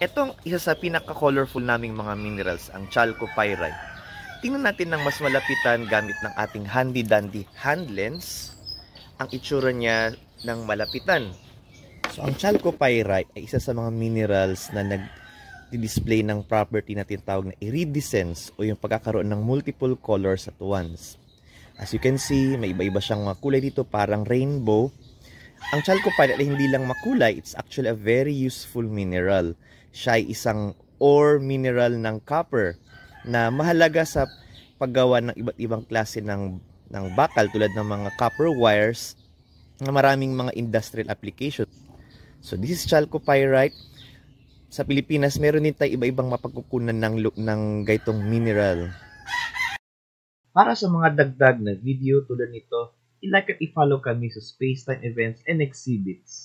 Etong isa sa pinaka-colorful naming mga minerals, ang chalcopyrite. Tingnan natin ng mas malapitan gamit ng ating handy-dandy hand lens ang itsura niya ng malapitan. So, ang chalcopyrite ay isa sa mga minerals na nag-display ng property na tinatawag na iridescence o yung pagkakaroon ng multiple colors at once. As you can see, may iba-iba siyang mga kulay dito, parang rainbow. Ang chalcopyrite ay hindi lang makulay, it's actually a very useful mineral. Siya ay isang ore mineral ng copper na mahalaga sa paggawa ng iba't ibang klase ng bakal tulad ng mga copper wires na maraming mga industrial application. So this is chalcopyrite. Sa Pilipinas, meron din tayo iba-ibang mapagkukunan ng gaitong mineral. Para sa mga dagdag na video tulad nito, i-like at i-follow kami sa Spacetime Events and Exhibits.